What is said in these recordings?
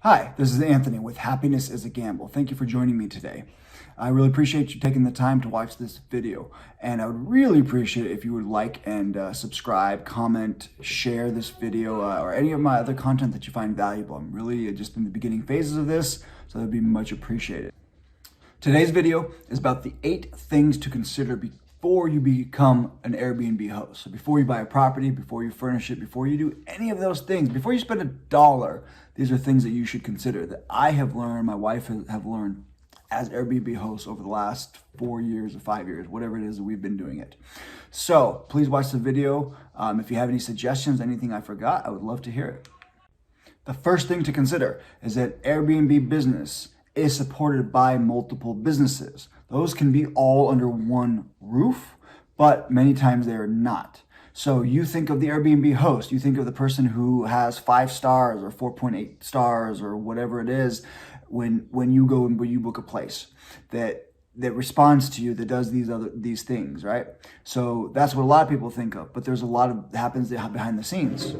Hi, this is Anthony with Happiness is a Gamble. Thank you for joining me today. I really appreciate you taking the time to watch this video, and I would really appreciate it if you would like and subscribe, comment, share this video, or any of my other content that you find valuable. I'm really just in the beginning phases of this, so that would be much appreciated. Today's video is about the 8 things to consider before you become an Airbnb host. So before you buy a property, before you furnish it, before you do any of those things, before you spend $1, these are things that you should consider that I have learned, my wife have learned as Airbnb hosts over the last 4 years or 5 years, whatever it is that we've been doing it. So please watch the video. If you have any suggestions, anything I forgot, I would love to hear it. The first thing to consider is that Airbnb business is supported by multiple businesses. Those can be all under one roof, but many times they are not. So you think of the Airbnb host, you think of the person who has 5 stars or 4.8 stars or whatever it is when you go and when you book a place that responds to you, that does these things, right? So that's what a lot of people think of, but there's a lot of happens behind the scenes.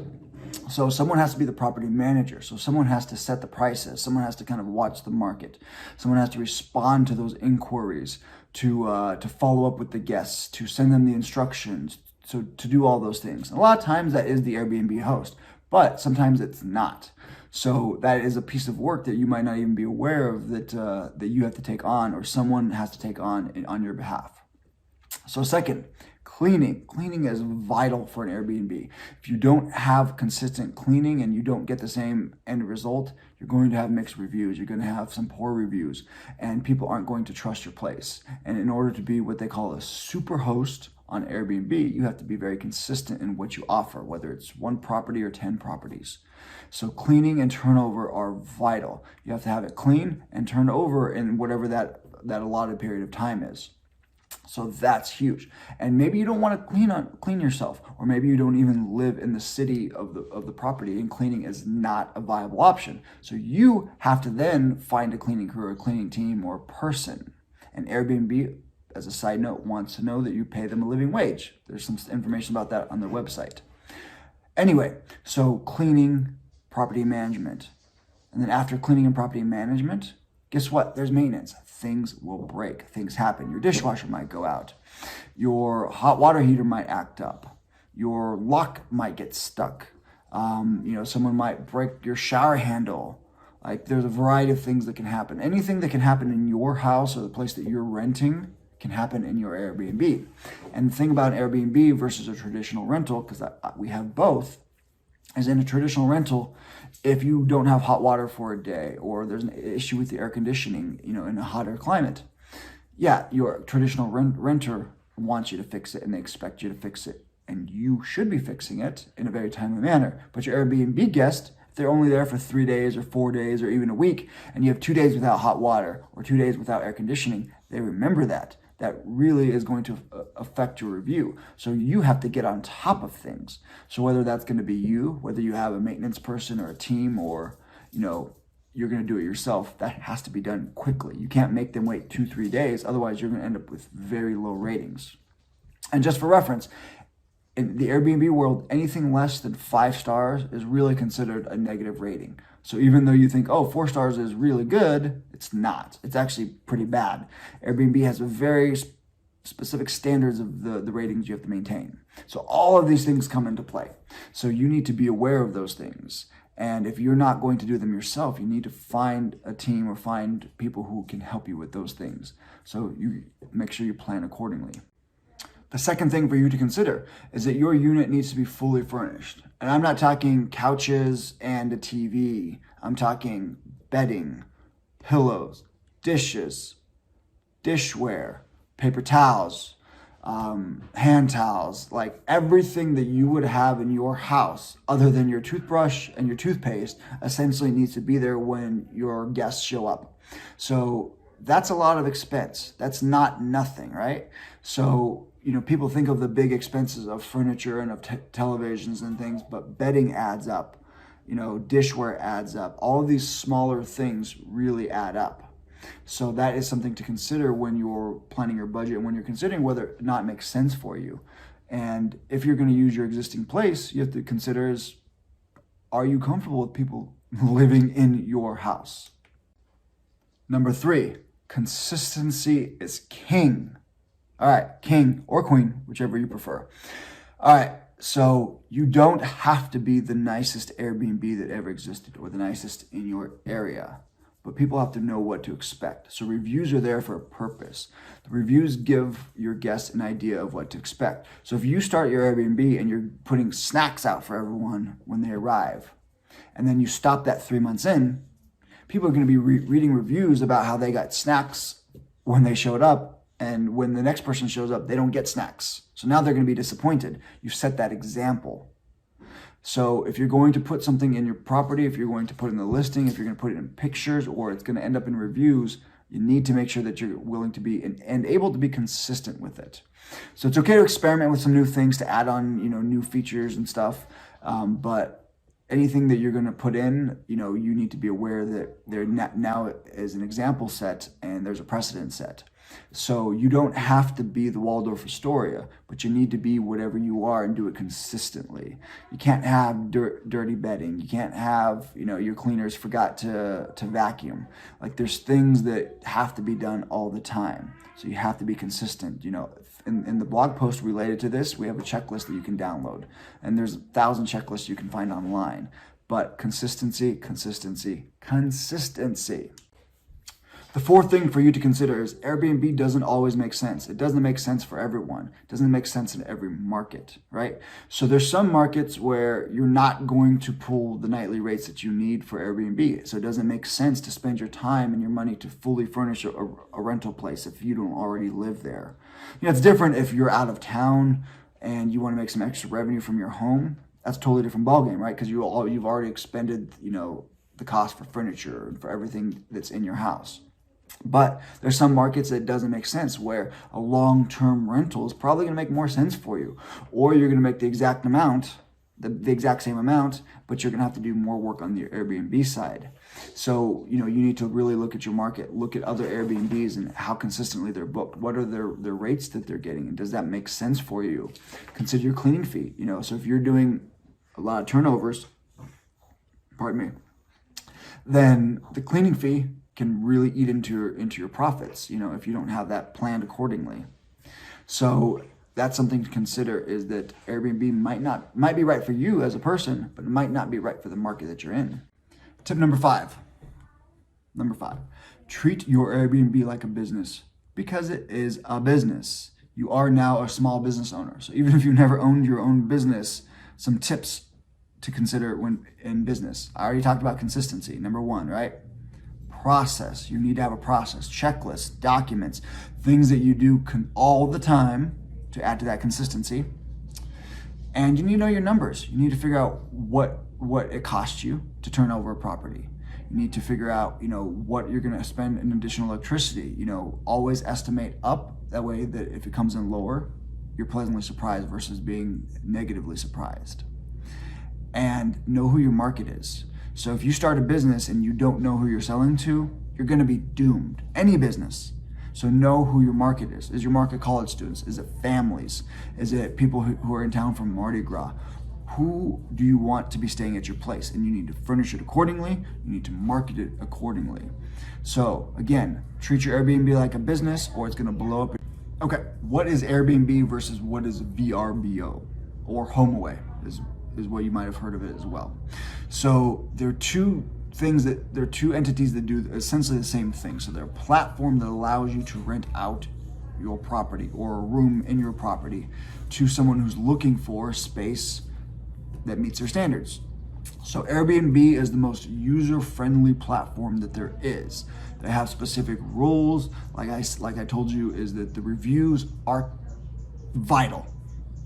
So someone has to be the property manager. So someone has to set the prices. Someone has to kind of watch the market. Someone has to respond to those inquiries, to follow up with the guests, to send them the instructions, so to do all those things. And a lot of times that is the Airbnb host, but sometimes it's not. So that is a piece of work that you might not even be aware of that you have to take on, or someone has to take on your behalf. So second, cleaning. Cleaning is vital for an Airbnb. If you don't have consistent cleaning and you don't get the same end result, you're going to have mixed reviews. You're going to have some poor reviews, and people aren't going to trust your place. And in order to be what they call a super host on Airbnb, you have to be very consistent in what you offer, whether it's 1 property or 10 properties. So cleaning and turnover are vital. You have to have it clean and turn over in whatever that allotted period of time is. So that's huge. And maybe you don't want to clean yourself, or maybe you don't even live in the city of the property, and cleaning is not a viable option. So you have to then find a cleaning crew, or a cleaning team, or person. And Airbnb, as a side note, wants to know that you pay them a living wage. There's some information about that on their website. Anyway, so cleaning, property management. And then after cleaning and property management, guess what? There's maintenance. Things will break. Things happen. Your dishwasher might go out. Your hot water heater might act up. Your lock might get stuck. Someone might break your shower handle. Like, there's a variety of things that can happen. Anything that can happen in your house or the place that you're renting can happen in your Airbnb. And the thing about an Airbnb versus a traditional rental, because we have both, is in a traditional rental, if you don't have hot water for a day, or there's an issue with the air conditioning, in a hotter climate, yeah, your traditional renter wants you to fix it, and they expect you to fix it, and you should be fixing it in a very timely manner. But your Airbnb guest, if they're only there for 3 days or 4 days or even a week, and you have 2 days without hot water or 2 days without air conditioning, they remember that. That really is going to affect your review. So you have to get on top of things. So whether that's going to be you, whether you have a maintenance person or a team, or you're going to do it yourself, that has to be done quickly. You can't make them wait 2-3 days, otherwise you're going to end up with very low ratings. And just for reference, in the Airbnb world, anything less than 5 stars is really considered a negative rating. So even though you think, 4 stars is really good, it's not. It's actually pretty bad. Airbnb has a very specific standards of the ratings you have to maintain. So all of these things come into play. So you need to be aware of those things. And if you're not going to do them yourself, you need to find a team or find people who can help you with those things. So you make sure you plan accordingly. The second thing for you to consider is that your unit needs to be fully furnished. And I'm not talking couches and a TV. I'm talking bedding, pillows, dishes, dishware, paper towels, hand towels, like everything that you would have in your house other than your toothbrush and your toothpaste essentially needs to be there when your guests show up. So that's a lot of expense. That's not nothing, right? So people think of the big expenses of furniture and of televisions and things, but bedding adds up. Dishware adds up. All of these smaller things really add up. So that is something to consider when you're planning your budget and when you're considering whether or not it makes sense for you. And if you're going to use your existing place, you have to consider are you comfortable with people living in your house. Number 3, consistency is king. All right, king or queen, whichever you prefer. All right, so you don't have to be the nicest Airbnb that ever existed or the nicest in your area, but people have to know what to expect. So reviews are there for a purpose. The reviews give your guests an idea of what to expect. So if you start your Airbnb and you're putting snacks out for everyone when they arrive, and then you stop that 3 months in, people are going to be reading reviews about how they got snacks when they showed up, and when the next person shows up, they don't get snacks. So now they're going to be disappointed. You've set that example. So if you're going to put something in your property, if you're going to put it in the listing, if you're going to put it in pictures, or it's going to end up in reviews, you need to make sure that you're willing to be and able to be consistent with it. So it's okay to experiment with some new things, to add on, new features and stuff. But anything that you're going to put in, you need to be aware that there now is an example set and there's a precedent set. So you don't have to be the Waldorf Astoria, but you need to be whatever you are and do it consistently. You can't have dirty bedding. You can't have, your cleaners forgot to vacuum. Like, there's things that have to be done all the time. So you have to be consistent. In the blog post related to this, we have a checklist that you can download. And there's 1,000 checklists you can find online. But consistency, consistency, consistency. The 4th thing for you to consider is Airbnb doesn't always make sense. It doesn't make sense for everyone. It doesn't make sense in every market, right? So there's some markets where you're not going to pull the nightly rates that you need for Airbnb. So it doesn't make sense to spend your time and your money to fully furnish a rental place if you don't already live there. It's different if you're out of town and you want to make some extra revenue from your home. That's a totally different ballgame, right? Because you've already expended, the cost for furniture and for everything that's in your house. But there's some markets that it doesn't make sense, where a long-term rental is probably going to make more sense for you. Or you're going to make the exact amount, the exact same amount, but you're going to have to do more work on the Airbnb side. So, you need to really look at your market, look at other Airbnbs and how consistently they're booked. What are their rates that they're getting? And does that make sense for you? Consider your cleaning fee. So if you're doing a lot of turnovers, then the cleaning fee can really eat into your profits, if you don't have that planned accordingly. So that's something to consider, is that Airbnb might be right for you as a person, but it might not be right for the market that you're in. Tip number 5. Treat your Airbnb like a business, because it is a business. You are now a small business owner. So even if you never owned your own business, some tips to consider when in business. I already talked about consistency, number 1, right? Process. You need to have a process, checklists, documents, things that you do all the time to add to that consistency. And you need to know your numbers. You need to figure out what it costs you to turn over a property. You need to figure out, what you're going to spend in additional electricity. Always estimate up. That way that if it comes in lower, you're pleasantly surprised versus being negatively surprised. And know who your market is. So if you start a business and you don't know who you're selling to, you're going to be doomed. Any business. So know who your market is. Is your market college students? Is it families? Is it people who are in town from Mardi Gras? Who do you want to be staying at your place? And you need to furnish it accordingly. You need to market it accordingly. So again, treat your Airbnb like a business or it's going to blow up. Okay, what is Airbnb versus what is VRBO, or HomeAway is what you might have heard of it as well. So there are two entities that do essentially the same thing. So they're a platform that allows you to rent out your property or a room in your property to someone who's looking for a space that meets their standards. So Airbnb is the most user-friendly platform that there is. They have specific rules. Like I told you, is that the reviews are vital.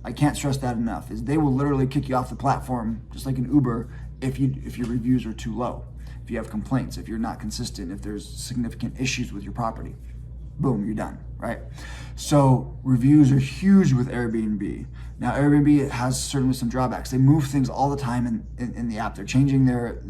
I can't stress that enough. Is they will literally kick you off the platform, just like an Uber, if your reviews are too low, if you have complaints, if you're not consistent, if there's significant issues with your property. Boom, you're done, right? So reviews are huge with Airbnb. Now Airbnb has certainly some drawbacks. They move things all the time in the app. They're changing their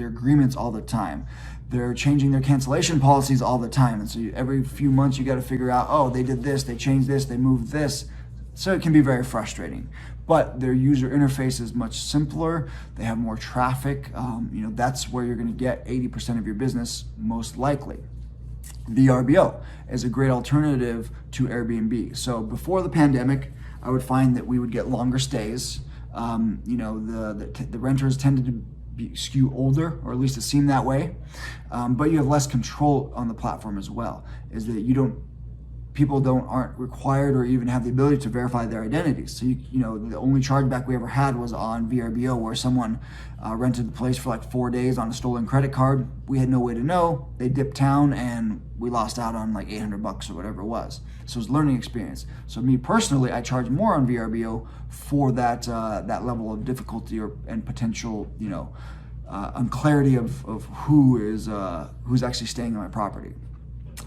agreements all the time. They're changing their cancellation policies all the time. And so every few months you got to figure out, oh, they did this, they changed this, they moved this. So it can be very frustrating, but their user interface is much simpler. They have more traffic. That's where you're going to get 80% of your business most likely. VRBO is a great alternative to Airbnb. So before the pandemic, I would find that we would get longer stays. The renters tended to skew older, or at least it seemed that way. But you have less control on the platform as well. Is that people aren't required or even have the ability to verify their identities. So the only chargeback we ever had was on VRBO, where someone rented the place for like 4 days on a stolen credit card. We had no way to know. They dipped town and we lost out on like $800 or whatever it was. So it was a learning experience. So me personally, I charge more on VRBO for that level of difficulty and potential unclarity of who's actually staying on my property.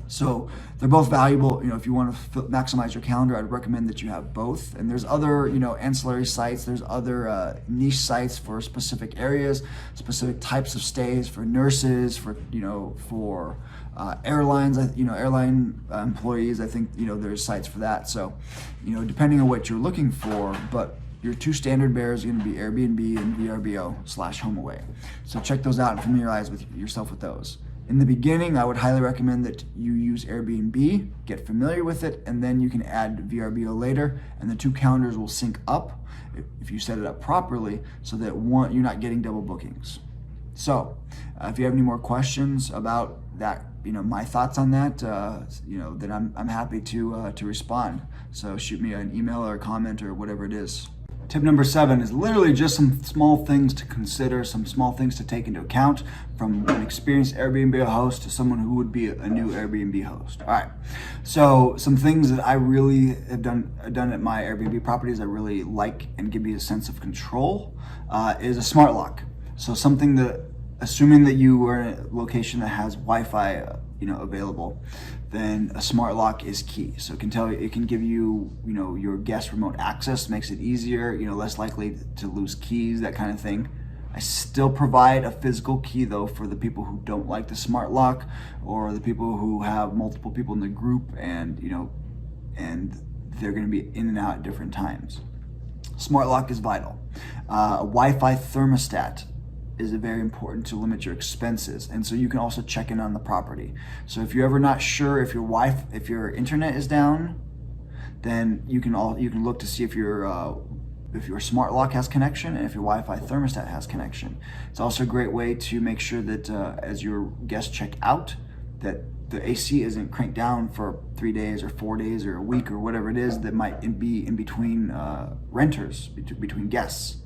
So they're both valuable. If you want to maximize your calendar, I'd recommend that you have both. And there's other, ancillary sites. There's other niche sites for specific areas, specific types of stays, for nurses, for airlines. Airline employees. I think there's sites for that. So, depending on what you're looking for, but your two standard bearers are going to be Airbnb and VRBO/HomeAway. So check those out and familiarize yourself with those. In the beginning, I would highly recommend that you use Airbnb, get familiar with it, and then you can add VRBO later, and the two calendars will sync up if you set it up properly, so that you're not getting double bookings. So, if you have any more questions about that, my thoughts on that, then I'm happy to respond. So shoot me an email or a comment or whatever it is. Tip number 7 is literally just some small things to consider, some small things to take into account from an experienced Airbnb host to someone who would be a new Airbnb host. All right, so some things that I really have done at my Airbnb properties I really like and give me a sense of control is a smart lock. So something that, assuming that you are in a location that has Wi-Fi available, then a smart lock is key. So it can give you, your guest remote access, makes it easier, less likely to lose keys, that kind of thing. I still provide a physical key though for the people who don't like the smart lock, or the people who have multiple people in the group and they're going to be in and out at different times. Smart lock is vital. A Wi-Fi thermostat is very important to limit your expenses, and so you can also check in on the property. So if you're ever not sure if your internet is down, then you can look to see if your smart lock has connection and if your Wi-Fi thermostat has connection. It's also a great way to make sure that as your guests check out, that the AC isn't cranked down for 3 days or 4 days or a week or whatever it is that might be in between renters, between guests.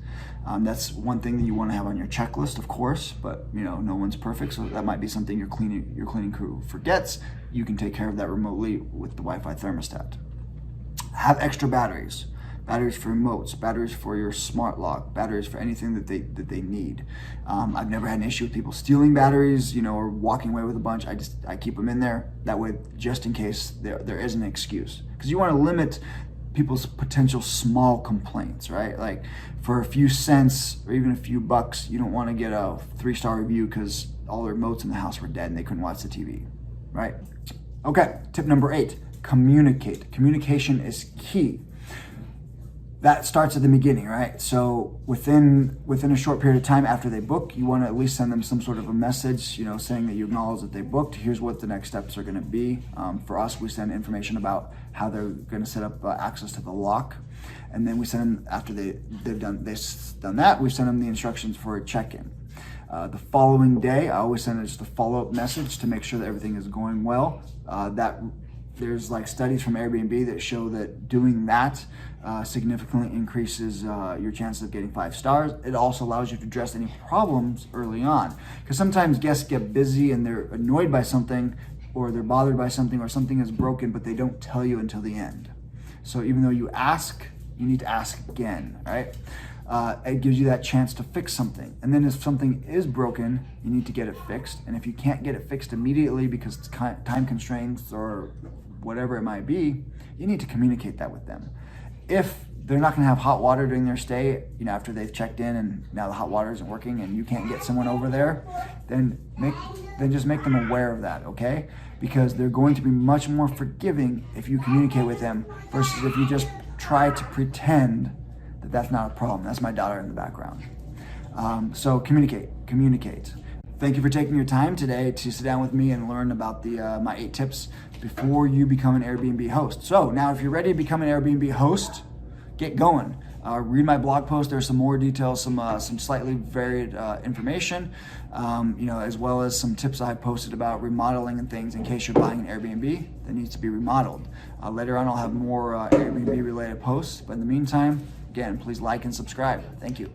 That's one thing that you want to have on your checklist, of course, but no one's perfect, so that might be something your cleaning crew forgets. You can take care of that remotely with the Wi-Fi thermostat. Have extra batteries for remotes, batteries for your smart lock, batteries for anything that they need. I've never had an issue with people stealing batteries, or walking away with a bunch. I keep them in there that way, just in case there is an excuse, because you want to limit people's potential small complaints, right? Like for a few cents or even a few bucks, you don't want to get a 3-star review because all the remotes in the house were dead and they couldn't watch the TV, right? Okay, tip number 8, communicate. Communication is key. That starts at the beginning, right? So within a short period of time after they book, you want to at least send them some sort of a message, saying that you acknowledge that they booked. Here's what the next steps are going to be. For us, we send information about how they're going to set up access to the lock, and then we send them after they've done that. We send them the instructions for a check-in. The following day, I always send just a follow-up message to make sure that everything is going well. There's like studies from Airbnb that show that doing that significantly increases your chances of getting 5 stars. It also allows you to address any problems early on, because sometimes guests get busy and they're annoyed by something, or they're bothered by something, or something is broken, but they don't tell you until the end. So even though you ask, you need to ask again, right? It gives you that chance to fix something. And then if something is broken, you need to get it fixed. And if you can't get it fixed immediately because it's time constraints or whatever it might be, you need to communicate that with them. If they're not going to have hot water during their stay, after they've checked in and now the hot water isn't working and you can't get someone over there, then just make them aware of that, okay? Because they're going to be much more forgiving if you communicate with them versus if you just try to pretend that that's not a problem. That's my daughter in the background. So communicate. Thank you for taking your time today to sit down with me and learn about my 8 tips before you become an Airbnb host. So now if you're ready to become an Airbnb host, get going. Read my blog post. There's some more details, some slightly varied information, as well as some tips I posted about remodeling and things in case you're buying an Airbnb that needs to be remodeled. Later on, I'll have more Airbnb related posts. But in the meantime, again, please like and subscribe. Thank you.